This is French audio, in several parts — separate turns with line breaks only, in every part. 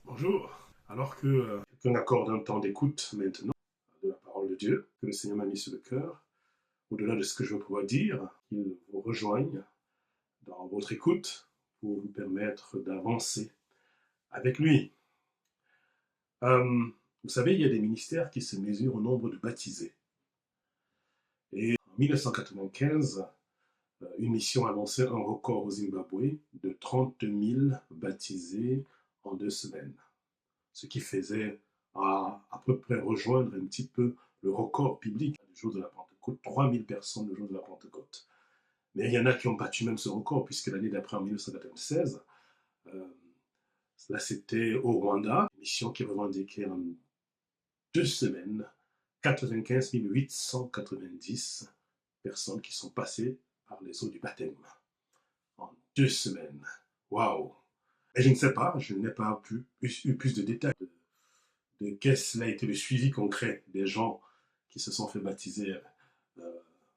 Bonjour. Alors que quelqu'un accorde un temps d'écoute maintenant de la parole de Dieu, que le Seigneur m'a mis sur le cœur, au-delà de ce que je vais pouvoir dire, qu'il vous rejoigne dans votre écoute pour vous permettre d'avancer avec lui. Vous savez, il y a des ministères qui se mesurent au nombre de baptisés. Et en 1995, une mission annonçait un record au Zimbabwe de 30 000 baptisés en 2 semaines. Ce qui faisait à peu près rejoindre un petit peu le record biblique du jour de la Pentecôte, 3000 personnes le jour de la Pentecôte. Mais il y en a qui ont battu même ce record, puisque l'année d'après, en 1996, là c'était au Rwanda, une mission qui revendiquait en 2 semaines 95 890 personnes qui sont passées par les eaux du baptême. En 2 semaines. Waouh! Et je ne sais pas, je n'ai pas eu plus de détails de quel a été le suivi concret des gens qui se sont fait baptiser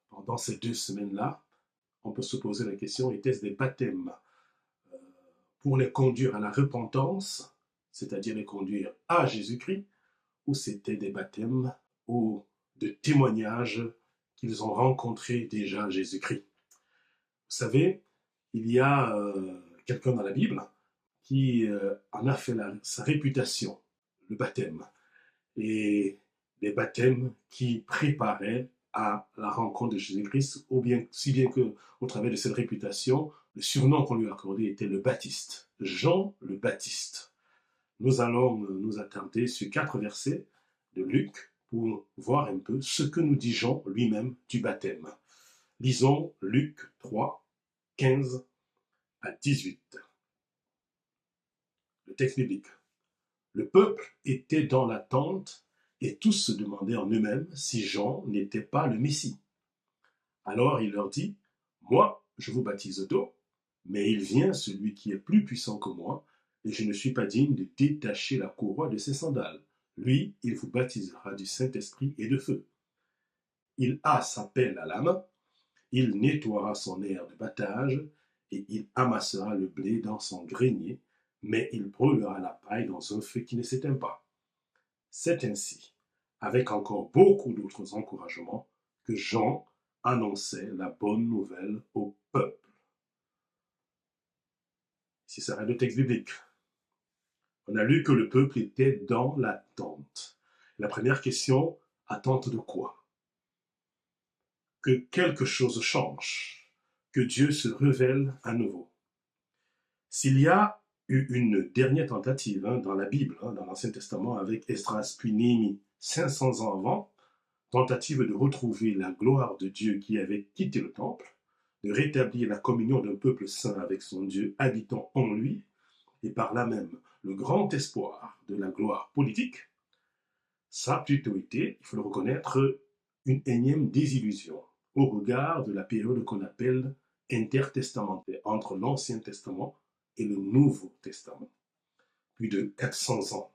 pendant ces 2 semaines-là. On peut se poser la question, était-ce des baptêmes pour les conduire à la repentance, c'est-à-dire les conduire à Jésus-Christ, ou c'était des baptêmes ou de témoignages qu'ils ont rencontré déjà Jésus-Christ? Vous savez, il y a quelqu'un dans la Bible qui en a fait sa réputation, le baptême. Et les baptêmes qui préparaient à la rencontre de Jésus-Christ, si bien qu'au travers de cette réputation, le surnom qu'on lui a accordé était le Baptiste, Jean le Baptiste. Nous allons nous attarder sur 4 versets de Luc pour voir un peu ce que nous dit Jean lui-même du baptême. Lisons Luc 3, 15 à 18. Le texte biblique. Le peuple était dans l'attente et tous se demandaient en eux-mêmes si Jean n'était pas le Messie. Alors il leur dit, moi, je vous baptise d'eau, mais il vient celui qui est plus puissant que moi, et je ne suis pas digne de détacher la courroie de ses sandales. Lui, il vous baptisera du Saint-Esprit et de feu. Il a sa pelle à la main, il nettoiera son aire de battage, et il amassera le blé dans son grenier, mais il brûlera la paille dans un feu qui ne s'éteint pas. C'est ainsi, avec encore beaucoup d'autres encouragements, que Jean annonçait la bonne nouvelle au peuple. Ici s'arrête le texte biblique. On a lu que le peuple était dans l'attente. La première question, attente de quoi? Que quelque chose change, que Dieu se révèle à nouveau. S'il y a eu une dernière tentative dans la Bible, dans l'Ancien Testament, avec Esdras puis Néhémie, 500 ans avant, tentative de retrouver la gloire de Dieu qui avait quitté le temple, de rétablir la communion d'un peuple saint avec son Dieu habitant en lui, et par là même le grand espoir de la gloire politique, ça a plutôt été, il faut le reconnaître, une énième désillusion au regard de la période qu'on appelle intertestamentaire, entre l'Ancien Testament et le Nouveau Testament. Plus de 400 ans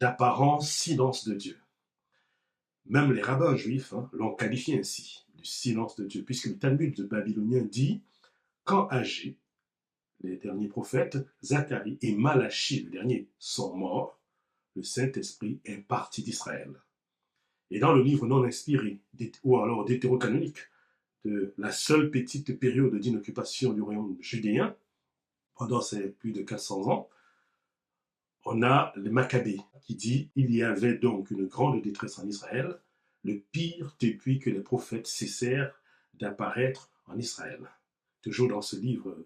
d'apparent silence de Dieu. Même les rabbins juifs l'ont qualifié ainsi, du silence de Dieu, puisque le Talmud babylonien dit « Quand Agé, les derniers prophètes, Zacharie et Malachie, le dernier, sont morts, le Saint-Esprit est parti d'Israël. » Et dans le livre non inspiré, ou alors d'hétérocanonique, de la seule petite période d'inoccupation du royaume judéen, pendant ces plus de 400 ans, on a le Maccabée qui dit « Il y avait donc une grande détresse en Israël, le pire depuis que les prophètes cessèrent d'apparaître en Israël. » Toujours dans ce livre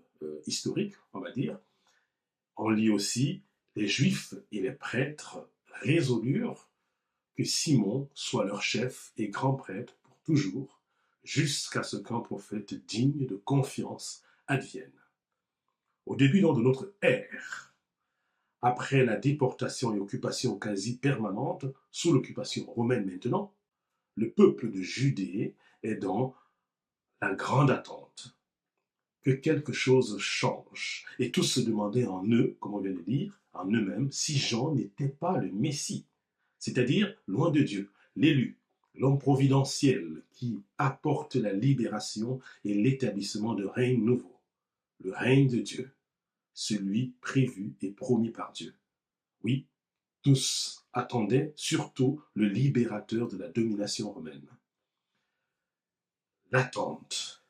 historique, on va dire, on lit aussi « Les Juifs et les prêtres résolurent que Simon soit leur chef et grand prêtre pour toujours, jusqu'à ce qu'un prophète digne de confiance advienne. » Au début de notre ère, après la déportation et occupation quasi permanente, sous l'occupation romaine maintenant, le peuple de Judée est dans la grande attente que quelque chose change. Et tous se demandaient en eux, comme on vient de dire, en eux-mêmes, si Jean n'était pas le Messie, c'est-à-dire loin de Dieu, l'élu, l'homme providentiel qui apporte la libération et l'établissement de règne nouveau, le règne de Dieu, celui prévu et promis par Dieu. Oui, tous attendaient surtout le libérateur de la domination romaine. L'attente.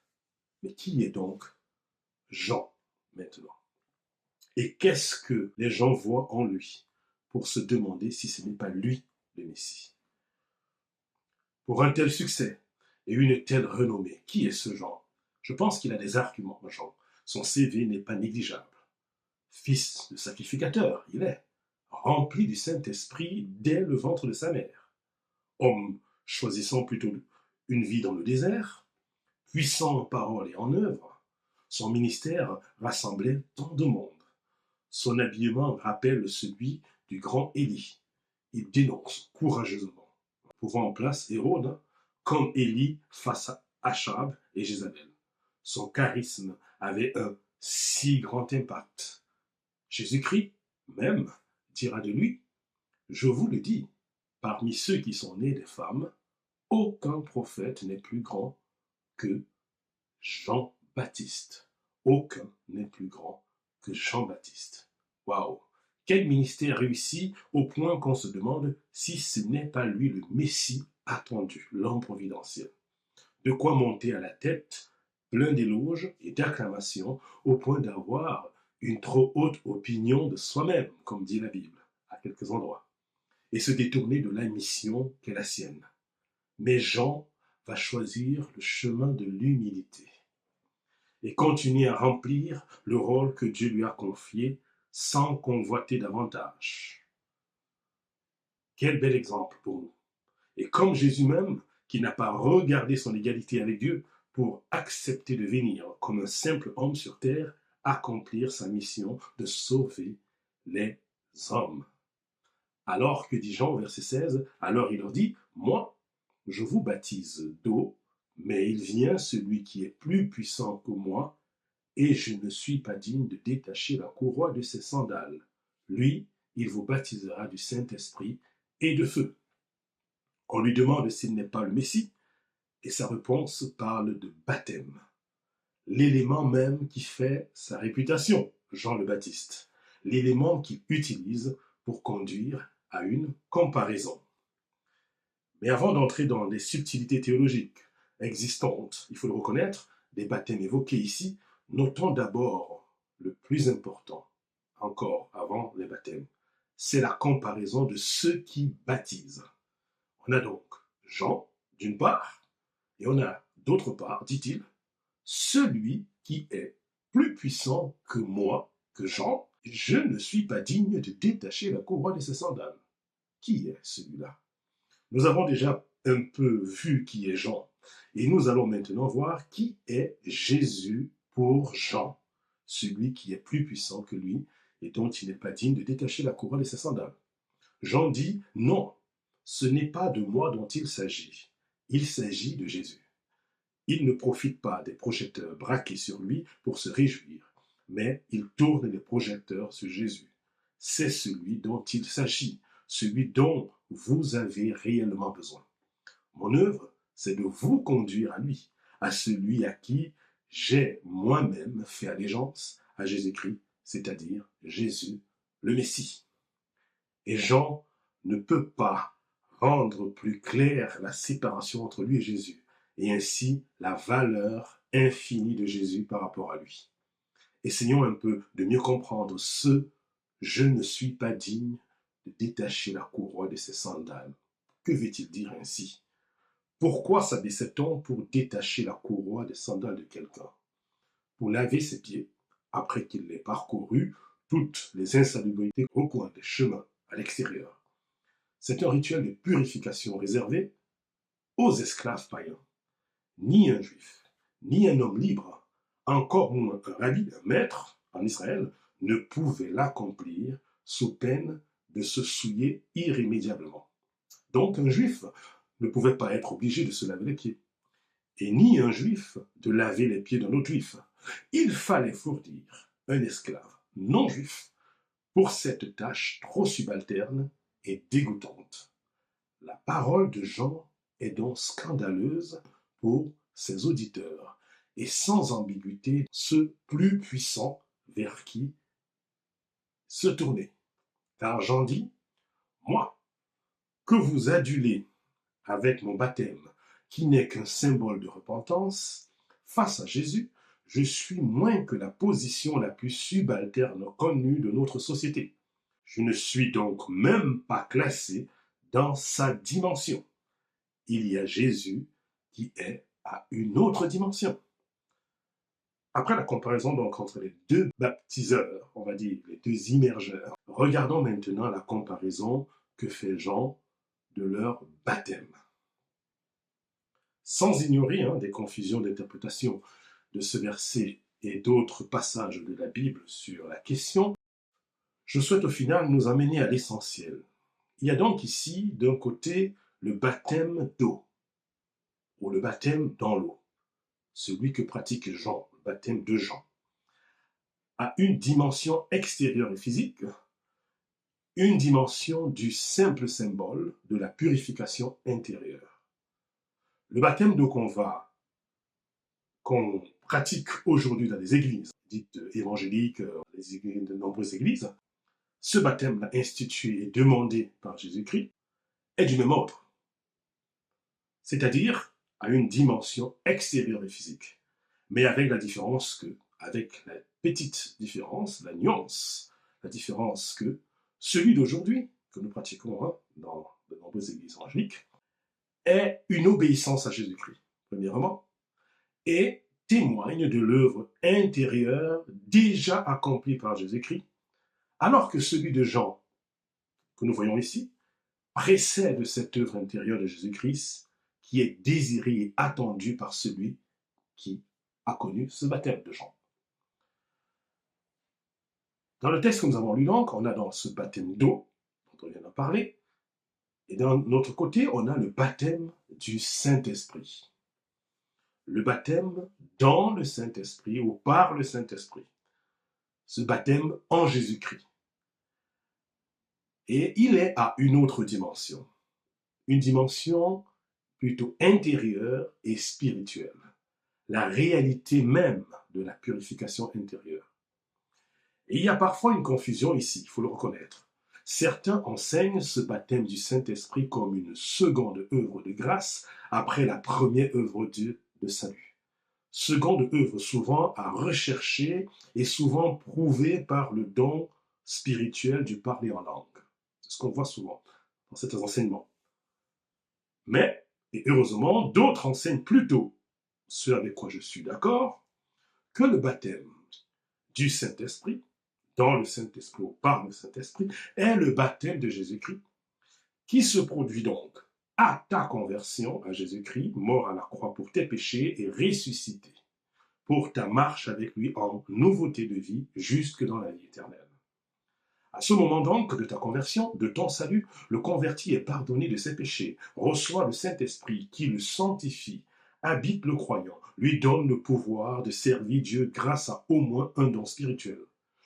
Mais qui est donc Jean maintenant? Et qu'est-ce que les gens voient en lui pour se demander si ce n'est pas lui le Messie? Pour un tel succès et une telle renommée, qui est ce Jean? Je pense qu'il a des arguments, Jean. Son CV n'est pas négligeable. Fils de sacrificateur, il est, rempli du Saint-Esprit dès le ventre de sa mère. Homme choisissant plutôt une vie dans le désert, puissant en parole et en œuvre, son ministère rassemblait tant de monde. Son habillement rappelle celui du grand Élie. Il dénonce courageusement, pouvant en place Hérode, comme Élie face à Achab et Jézabel. Son charisme avait un si grand impact. Jésus-Christ, même, dira de lui, je vous le dis, parmi ceux qui sont nés des femmes, aucun prophète n'est plus grand que Jean-Baptiste. Aucun n'est plus grand que Jean-Baptiste. Waouh! Quel ministère réussi au point qu'on se demande si ce n'est pas lui le Messie attendu, l'homme providentiel. De quoi monter à la tête, plein d'éloges et d'acclamations, au point d'avoir une trop haute opinion de soi-même, comme dit la Bible, à quelques endroits, et se détourner de la mission qu'est la sienne. Mais Jean va choisir le chemin de l'humilité et continuer à remplir le rôle que Dieu lui a confié sans convoiter davantage. Quel bel exemple pour nous. Et comme Jésus même, qui n'a pas regardé son égalité avec Dieu pour accepter de venir comme un simple homme sur terre, accomplir sa mission de sauver les hommes. Alors que dit Jean au verset 16, alors il leur dit, moi, je vous baptise d'eau, mais il vient celui qui est plus puissant que moi, et je ne suis pas digne de détacher la courroie de ses sandales. Lui, il vous baptisera du Saint-Esprit et de feu. On lui demande s'il n'est pas le Messie, et sa réponse parle de baptême, l'élément même qui fait sa réputation, Jean le Baptiste, l'élément qu'il utilise pour conduire à une comparaison. Mais avant d'entrer dans les subtilités théologiques existantes, il faut le reconnaître, des baptêmes évoqués ici, notons d'abord le plus important, encore avant les baptêmes, c'est la comparaison de ceux qui baptisent. On a donc Jean, d'une part, et on a d'autre part, dit-il, celui qui est plus puissant que moi, que Jean, je ne suis pas digne de détacher la courroie de ses sandales. Qui est celui-là? Nous avons déjà un peu vu qui est Jean, et nous allons maintenant voir qui est Jésus pour Jean, celui qui est plus puissant que lui et dont il n'est pas digne de détacher la couronne de ses sandales. Jean dit, non, ce n'est pas de moi dont il s'agit de Jésus. Il ne profite pas des projecteurs braqués sur lui pour se réjouir, mais il tourne les projecteurs sur Jésus. C'est celui dont il s'agit, celui dont vous avez réellement besoin. Mon œuvre, c'est de vous conduire à lui, à celui à qui j'ai moi-même fait allégeance, à Jésus-Christ, c'est-à-dire Jésus le Messie. Et Jean ne peut pas rendre plus claire la séparation entre lui et Jésus, et ainsi la valeur infinie de Jésus par rapport à lui. Essayons un peu de mieux comprendre ce « je ne suis pas digne de détacher la courroie de ses sandales ». Que veut-il dire ainsi? Pourquoi s'abaissait-on pour détacher la courroie des sandales de quelqu'un? Pour laver ses pieds, après qu'il ait parcouru toutes les insalubrités au coin des chemins à l'extérieur. C'est un rituel de purification réservé aux esclaves païens. Ni un juif, ni un homme libre, encore moins un rabbi, un maître en Israël, ne pouvait l'accomplir sous peine de se souiller irrémédiablement. Donc un juif ne pouvait pas être obligé de se laver les pieds, et ni un juif de laver les pieds d'un autre juif. Il fallait fournir un esclave non juif pour cette tâche trop subalterne et dégoûtante. La parole de Jean est donc scandaleuse pour ses auditeurs et sans ambiguïté ce plus puissant vers qui se tourner. Car Jean dit, moi, que vous adulez avec mon baptême, qui n'est qu'un symbole de repentance, face à Jésus, je suis moins que la position la plus subalterne connue de notre société. Je ne suis donc même pas classé dans sa dimension. Il y a Jésus qui est à une autre dimension. Après la comparaison donc entre les deux baptiseurs, on va dire les deux immergeurs, regardons maintenant la comparaison que fait Jean de leur baptême. Sans ignorer des confusions d'interprétation de ce verset et d'autres passages de la Bible sur la question, je souhaite au final nous amener à l'essentiel. Il y a donc ici, d'un côté, le baptême d'eau, ou le baptême dans l'eau, celui que pratique Jean, le baptême de Jean, a une dimension extérieure et physique, une dimension du simple symbole de la purification intérieure. Le baptême d'eau qu'on pratique aujourd'hui dans les églises dites évangéliques, de nombreuses églises, ce baptême institué et demandé par Jésus-Christ est du même ordre, c'est-à-dire à une dimension extérieure et physique, mais avec la différence que, avec la petite différence, la nuance, la différence que celui d'aujourd'hui, que nous pratiquons dans de nombreuses églises évangéliques, est une obéissance à Jésus-Christ, premièrement, et témoigne de l'œuvre intérieure déjà accomplie par Jésus-Christ, alors que celui de Jean, que nous voyons ici, précède cette œuvre intérieure de Jésus-Christ qui est désirée et attendue par celui qui a connu ce baptême de Jean. Dans le texte que nous avons lu donc, on a dans ce baptême d'eau, dont on vient d'en parler, et d'un autre côté, on a le baptême du Saint-Esprit. Le baptême dans le Saint-Esprit ou par le Saint-Esprit. Ce baptême en Jésus-Christ. Et il est à une autre dimension. Une dimension plutôt intérieure et spirituelle. La réalité même de la purification intérieure. Et il y a parfois une confusion ici, il faut le reconnaître. Certains enseignent ce baptême du Saint-Esprit comme une seconde œuvre de grâce après la première œuvre de salut. Seconde œuvre souvent à rechercher et souvent prouvée par le don spirituel du parler en langue. C'est ce qu'on voit souvent dans certains enseignements. Mais, et heureusement, d'autres enseignent plutôt, ce avec quoi je suis d'accord, que le baptême du Saint-Esprit, dans le Saint-Esprit ou par le Saint-Esprit, est le baptême de Jésus-Christ, qui se produit donc à ta conversion à Jésus-Christ, mort à la croix pour tes péchés et ressuscité, pour ta marche avec lui en nouveauté de vie jusque dans la vie éternelle. À ce moment donc de ta conversion, de ton salut, le converti est pardonné de ses péchés, reçoit le Saint-Esprit qui le sanctifie, habite le croyant, lui donne le pouvoir de servir Dieu grâce à au moins un don spirituel,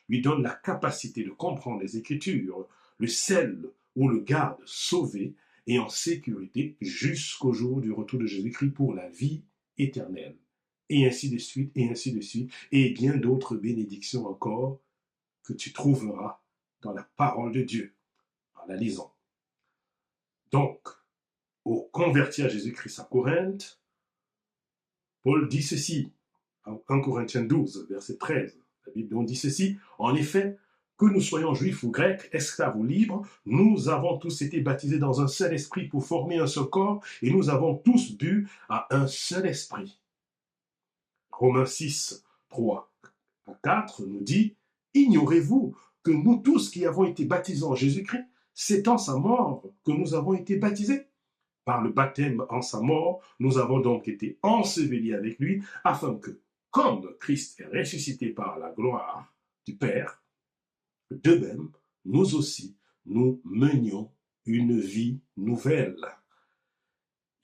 lui donne la capacité de comprendre les Écritures, le scelle ou le garde sauvé et en sécurité jusqu'au jour du retour de Jésus-Christ pour la vie éternelle. Et ainsi de suite, et ainsi de suite, et bien d'autres bénédictions encore que tu trouveras dans la parole de Dieu, en la lisant. Donc, aux convertis à Jésus-Christ à Corinthe, Paul dit ceci, en 1 Corinthiens 12, verset 13, la Bible dit ceci, en effet, que nous soyons juifs ou grecs, esclaves ou libres, nous avons tous été baptisés dans un seul esprit pour former un seul corps, et nous avons tous bu à un seul esprit. Romains 6, 3 à 4 nous dit, ignorez-vous que nous tous qui avons été baptisés en Jésus-Christ, c'est en sa mort que nous avons été baptisés. Par le baptême en sa mort, nous avons donc été ensevelis avec lui, afin que, comme Christ est ressuscité par la gloire du Père, de même, nous aussi, nous menions une vie nouvelle.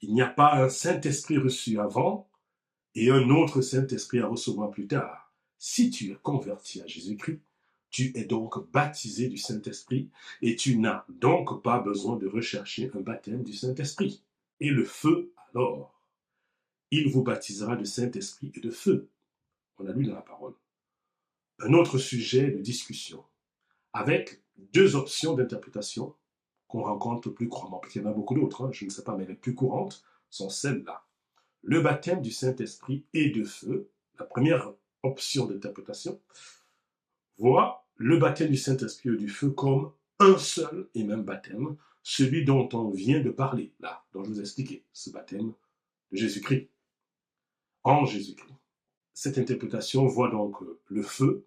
Il n'y a pas un Saint-Esprit reçu avant et un autre Saint-Esprit à recevoir plus tard. Si tu es converti à Jésus-Christ, tu es donc baptisé du Saint-Esprit et tu n'as donc pas besoin de rechercher un baptême du Saint-Esprit. Et le feu, alors, il vous baptisera de Saint-Esprit et de feu. On a lu dans la parole. Un autre sujet de discussion, avec deux options d'interprétation qu'on rencontre plus couramment. Parce qu'il y en a beaucoup d'autres, hein, je ne sais pas, mais les plus courantes sont celles-là. Le baptême du Saint-Esprit et de feu, la première option d'interprétation, voit le baptême du Saint-Esprit et du feu comme un seul et même baptême, celui dont on vient de parler, là, dont je vous ai expliqué, ce baptême de Jésus-Christ, en Jésus-Christ. Cette interprétation voit donc le feu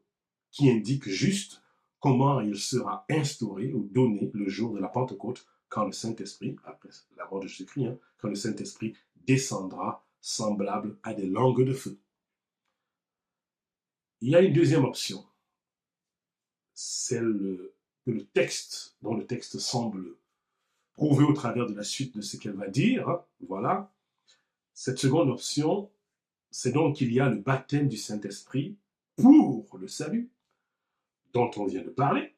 qui indique juste comment il sera instauré ou donné le jour de la Pentecôte, quand le Saint-Esprit, après la mort de Jésus-Christ, hein, quand le Saint-Esprit descendra semblable à des langues de feu. Il y a une deuxième option, celle que le texte, dont le texte semble prouver au travers de la suite de ce qu'elle va dire. Voilà. Cette seconde option, c'est donc qu'il y a le baptême du Saint-Esprit pour le salut, dont on vient de parler.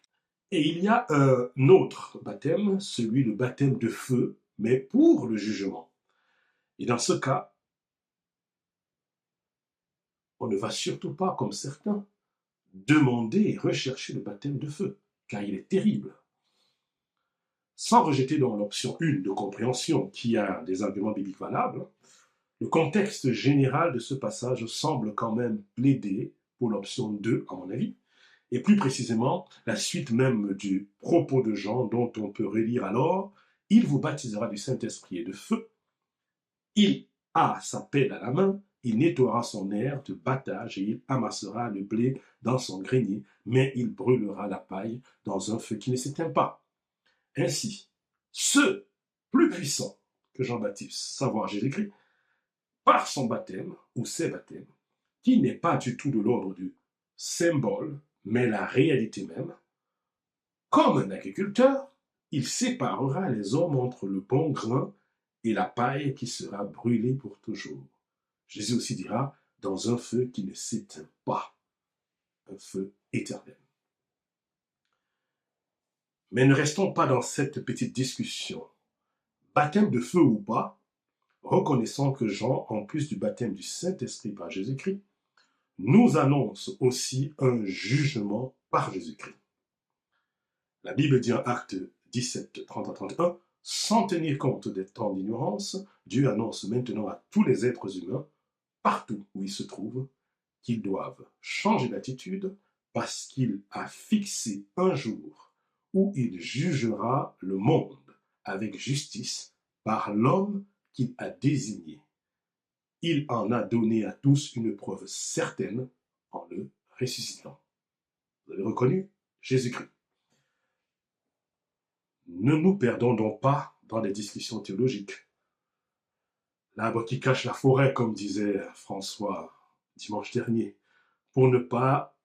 Et il y a un autre baptême, celui le baptême de feu, mais pour le jugement. Et dans ce cas, on ne va surtout pas, comme certains, demander et rechercher le baptême de feu, car il est terrible. Sans rejeter dans l'option 1 de compréhension, qui a des arguments bibliques valables, le contexte général de ce passage semble quand même plaider pour l'option 2, à mon avis, et plus précisément la suite même du propos de Jean, dont on peut relire alors « Il vous baptisera du Saint-Esprit et de feu, il a sa pelle à la main, il nettoiera son aire de battage et il amassera le blé dans son grenier, mais il brûlera la paille dans un feu qui ne s'éteint pas. » Ainsi, ce plus puissant que Jean-Baptiste, savoir Jésus-Christ, par son baptême ou ses baptêmes, qui n'est pas du tout de l'ordre du symbole, mais la réalité même, comme un agriculteur, il séparera les hommes entre le bon grain et la paille qui sera brûlée pour toujours. Jésus aussi dira, dans un feu qui ne s'éteint pas, un feu éternel. Mais ne restons pas dans cette petite discussion. Baptême de feu ou pas, reconnaissons que Jean, en plus du baptême du Saint-Esprit par Jésus-Christ, nous annonce aussi un jugement par Jésus-Christ. La Bible dit en Actes 17, 30 à 31, sans tenir compte des temps d'ignorance, Dieu annonce maintenant à tous les êtres humains, partout où ils se trouvent, qu'ils doivent changer d'attitude parce qu'il a fixé un jour où il jugera le monde avec justice par l'homme qu'il a désigné. Il en a donné à tous une preuve certaine en le ressuscitant. Vous avez reconnu Jésus-Christ. Ne nous perdons donc pas dans des discussions théologiques. L'arbre qui cache la forêt, comme disait François dimanche dernier, pour ne pas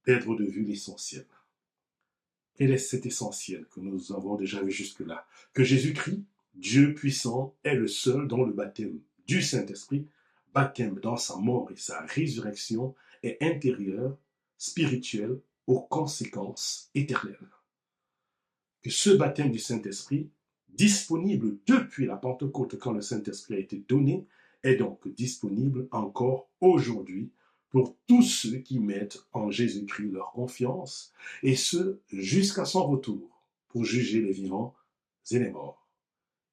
perdre de vue l'essentiel. Quel est cet essentiel que nous avons déjà vu jusque-là? Que Jésus-Christ, Dieu puissant, est le seul dont le baptême du Saint-Esprit, baptême dans sa mort et sa résurrection, est intérieur, spirituel, aux conséquences éternelles. Que ce baptême du Saint-Esprit, disponible depuis la Pentecôte quand le Saint-Esprit a été donné, est donc disponible encore aujourd'hui pour tous ceux qui mettent en Jésus-Christ leur confiance, et ce, jusqu'à son retour, pour juger les vivants et les morts.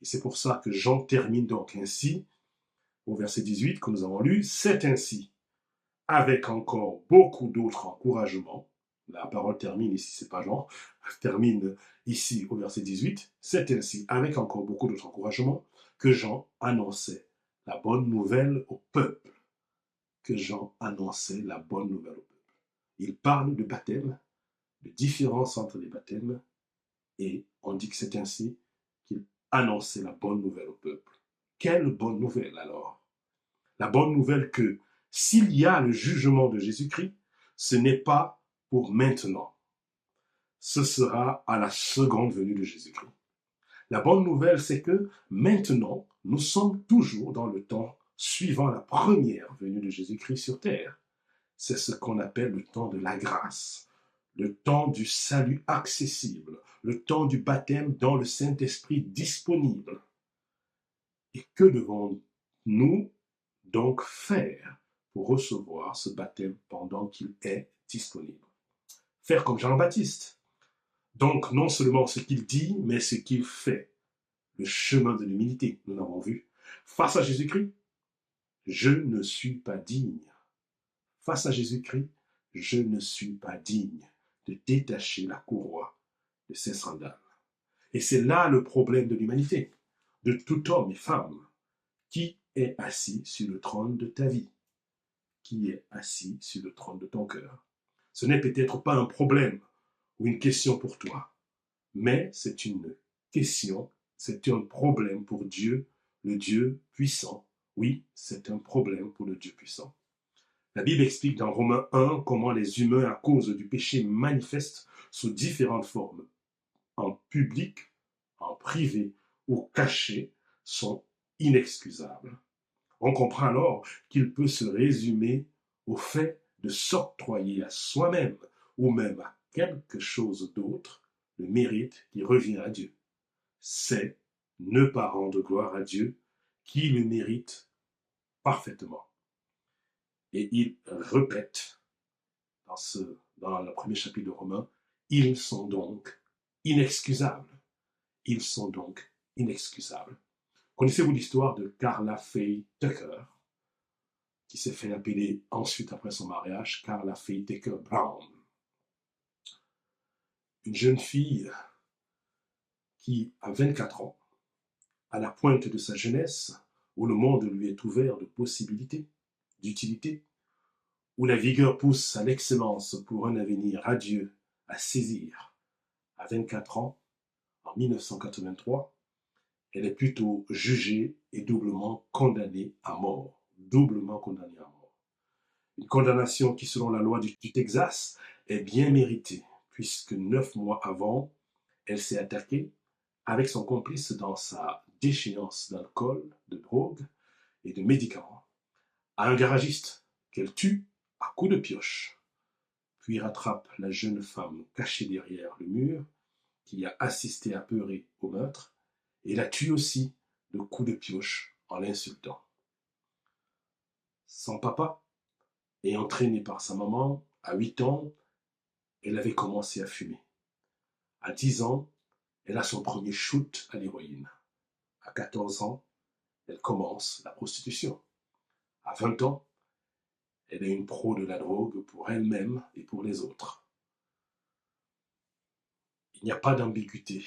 Et c'est pour ça que Jean termine donc ainsi, au verset 18 que nous avons lu, c'est ainsi, avec encore beaucoup d'autres encouragements. La parole termine ici, c'est pas Jean, termine ici au verset 18. C'est ainsi, avec encore beaucoup d'autres encouragements, que Jean annonçait la bonne nouvelle au peuple. Que Jean annonçait la bonne nouvelle au peuple. Il parle de baptême, de différence entre les baptêmes, et on dit que c'est ainsi qu'il annonçait la bonne nouvelle au peuple. Quelle bonne nouvelle alors? La bonne nouvelle que s'il y a le jugement de Jésus-Christ, ce n'est pas pour maintenant. Ce sera à la seconde venue de Jésus-Christ. La bonne nouvelle, c'est que maintenant, nous sommes toujours dans le temps suivant la première venue de Jésus-Christ sur terre. C'est ce qu'on appelle le temps de la grâce, le temps du salut accessible, le temps du baptême dans le Saint-Esprit disponible. Et que devons-nous donc faire pour recevoir ce baptême pendant qu'il est disponible? Faire comme Jean-Baptiste, Donc, non seulement ce qu'il dit, mais ce qu'il fait. Le chemin de l'humilité, nous l'avons vu. Face à Jésus-Christ, je ne suis pas digne. Face à Jésus-Christ, je ne suis pas digne de détacher la courroie de ses sandales. Et c'est là le problème de l'humanité, de tout homme et femme. Qui est assis sur le trône de ta vie? Qui est assis sur le trône de ton cœur? Ce n'est peut-être pas un problème ou une question pour toi, mais c'est une question, c'est un problème pour Dieu, le Dieu puissant. Oui, c'est un problème pour le Dieu puissant. La Bible explique dans Romains 1 comment les humains, à cause du péché manifeste sous différentes formes, en public, en privé ou caché, sont inexcusables. On comprend alors qu'il peut se résumer au fait de s'octroyer à soi-même ou même à quelque chose d'autre le mérite qui revient à Dieu. C'est ne pas rendre gloire à Dieu qui le mérite parfaitement. Et il répète dans le premier chapitre de Romains, ils sont donc inexcusables. Ils sont donc inexcusables. Connaissez-vous l'histoire de Carla Faye Tucker, qui s'est fait appeler ensuite, après son mariage, Carla Faye Tucker Brown? Une jeune fille qui a 24 ans, à la pointe de sa jeunesse, où le monde lui est ouvert de possibilités, d'utilité, où la vigueur pousse à l'excellence pour un avenir radieux à saisir. À 24 ans, en 1983, elle est plutôt jugée et doublement condamnée à mort. Doublement condamnée à mort. Une condamnation qui, selon la loi du Texas, est bien méritée, puisque 9 mois avant, elle s'est attaquée, avec son complice dans sa déchéance d'alcool, de drogue et de médicaments, à un garagiste qu'elle tue à coups de pioche, puis rattrape la jeune femme cachée derrière le mur, qui a assisté apeurée au meurtre, et la tue aussi de coups de pioche en l'insultant. Son papa, et entraîné par sa maman, à 8 ans, elle avait commencé à fumer. À 10 ans, elle a son premier shoot à l'héroïne. À 14 ans, elle commence la prostitution. À 20 ans, elle est une pro de la drogue pour elle-même et pour les autres. Il n'y a pas d'ambiguïté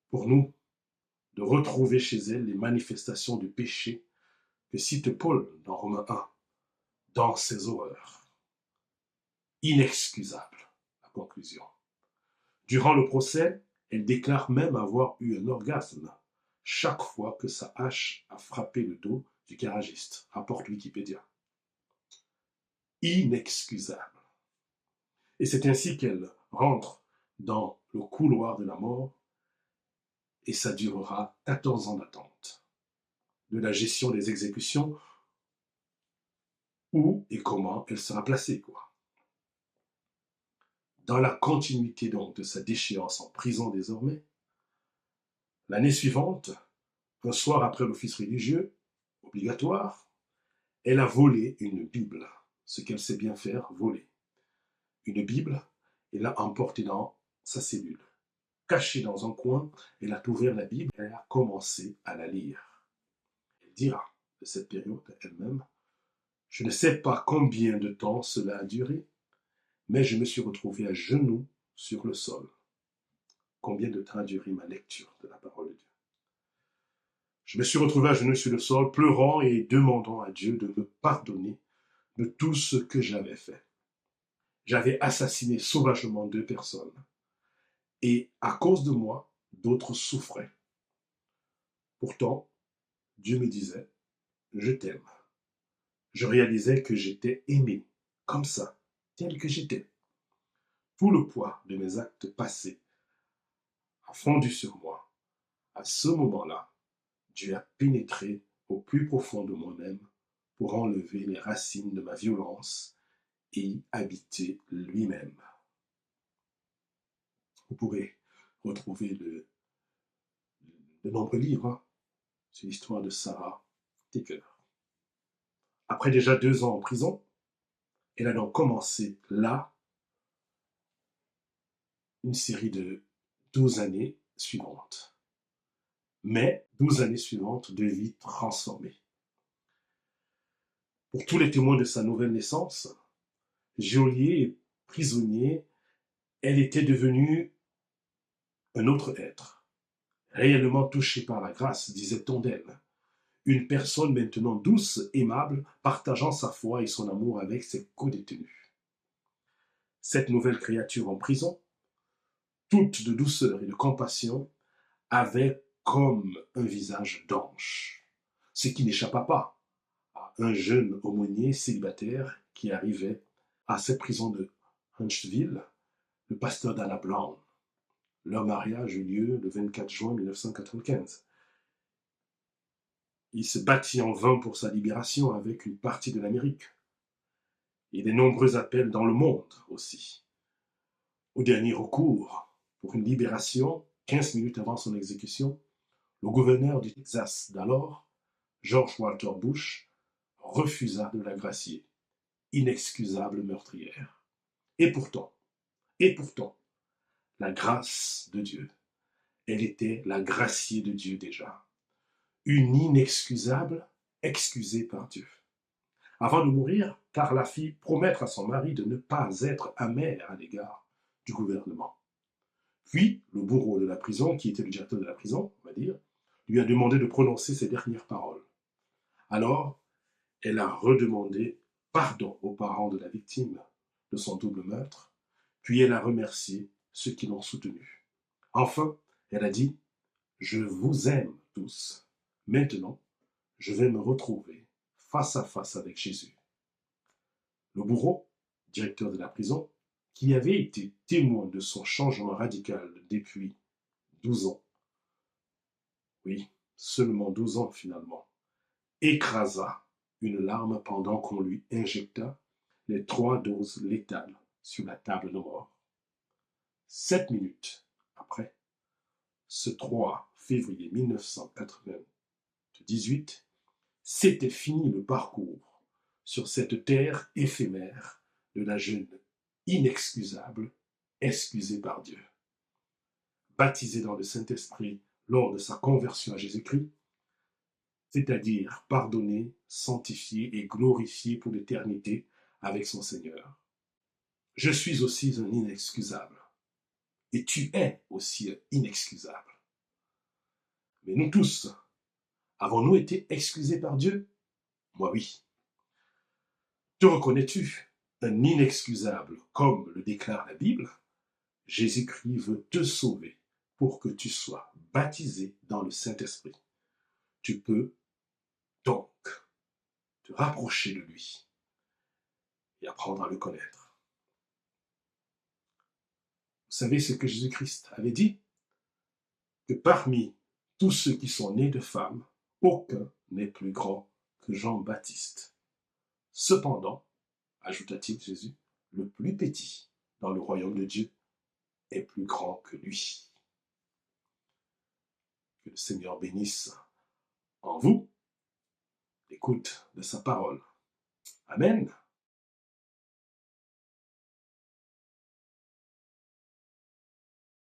pour nous de retrouver chez elle les manifestations du péché que cite Paul dans Romains 1, dans ses horreurs. Inexcusable, la conclusion. Durant le procès, elle déclare même avoir eu un orgasme chaque fois que sa hache a frappé le dos du garagiste, rapporte Wikipédia. Inexcusable. Et c'est ainsi qu'elle rentre dans le couloir de la mort, et ça durera 14 ans d'attente. De la gestion des exécutions, où et comment elle sera placée, quoi. Dans la continuité donc de sa déchéance en prison désormais, l'année suivante, un soir après l'office religieux, obligatoire, elle a volé une Bible, ce qu'elle sait bien faire, voler. Une Bible, elle l'a emportée dans sa cellule. Cachée dans un coin, elle a ouvert la Bible et a commencé à la lire. Elle dira de cette période elle-même, je ne sais pas combien de temps cela a duré, mais je me suis retrouvé à genoux sur le sol. Combien de temps a duré ma lecture de la parole de Dieu? Je me suis retrouvé à genoux sur le sol, pleurant et demandant à Dieu de me pardonner de tout ce que j'avais fait. J'avais assassiné sauvagement 2 personnes. Et à cause de moi, d'autres souffraient. Pourtant, Dieu me disait, je t'aime. Je réalisais que j'étais aimé, comme ça, tel que j'étais. Tout le poids de mes actes passés a fondu sur moi. À ce moment-là, Dieu a pénétré au plus profond de moi-même pour enlever les racines de ma violence et y habiter lui-même. Vous pourrez retrouver de nombreux livres sur l'histoire de Sarah Tucker. Après déjà 2 ans en prison, elle a donc commencé là une série de 12 années suivantes. Mais 12 années suivantes de vie transformée. Pour tous les témoins de sa nouvelle naissance, geôlier et prisonnier, elle était devenue un autre être, réellement touché par la grâce, disait-on d'elle. Une personne maintenant douce, aimable, partageant sa foi et son amour avec ses co-détenus. Cette nouvelle créature en prison, toute de douceur et de compassion, avait comme un visage d'ange, ce qui n'échappa pas à un jeune aumônier célibataire qui arrivait à cette prison de Huntsville, le pasteur d'Anna Brown. Leur mariage eut lieu le 24 juin 1995. Il se battit en vain pour sa libération avec une partie de l'Amérique et des nombreux appels dans le monde aussi. Au dernier recours, pour une libération, 15 minutes avant son exécution, le gouverneur du Texas d'alors, George Walter Bush, refusa de la gracier, inexcusable meurtrière. Et pourtant, la grâce de Dieu, elle était la graciée de Dieu déjà, une inexcusable excusée par Dieu. Avant de mourir, Carla fit promettre à son mari de ne pas être amère à l'égard du gouvernement. Puis, le bourreau de la prison, qui était le directeur de la prison, on va dire, lui a demandé de prononcer ses dernières paroles. Alors, elle a redemandé pardon aux parents de la victime de son double meurtre, puis elle a remercié ceux qui l'ont soutenue. Enfin, elle a dit « Je vous aime tous. Maintenant, je vais me retrouver face à face avec Jésus. » Le bourreau, directeur de la prison, qui avait été témoin de son changement radical depuis 12 ans, oui, seulement 12 ans finalement, écrasa une larme pendant qu'on lui injecta les 3 doses létales sur la table de mort. 7 minutes après, ce 3 février 1998, c'était fini le parcours sur cette terre éphémère de la jeune inexcusable, excusée par Dieu. Baptisée dans le Saint-Esprit lors de sa conversion à Jésus-Christ, c'est-à-dire pardonné, sanctifié et glorifié pour l'éternité avec son Seigneur. Je suis aussi un inexcusable, et tu es aussi un inexcusable. Mais nous tous, avons-nous été excusés par Dieu? Moi oui. Te reconnais-tu un inexcusable comme le déclare la Bible? Jésus-Christ veut te sauver pour que tu sois baptisé dans le Saint-Esprit. Tu peux donc te rapprocher de lui et apprendre à le connaître. Vous savez ce que Jésus-Christ avait dit? Que parmi tous ceux qui sont nés de femmes, aucun n'est plus grand que Jean-Baptiste. Cependant, ajouta-t-il Jésus, le plus petit dans le royaume de Dieu est plus grand que lui. Que le Seigneur bénisse en vous l'écoute de sa parole. Amen.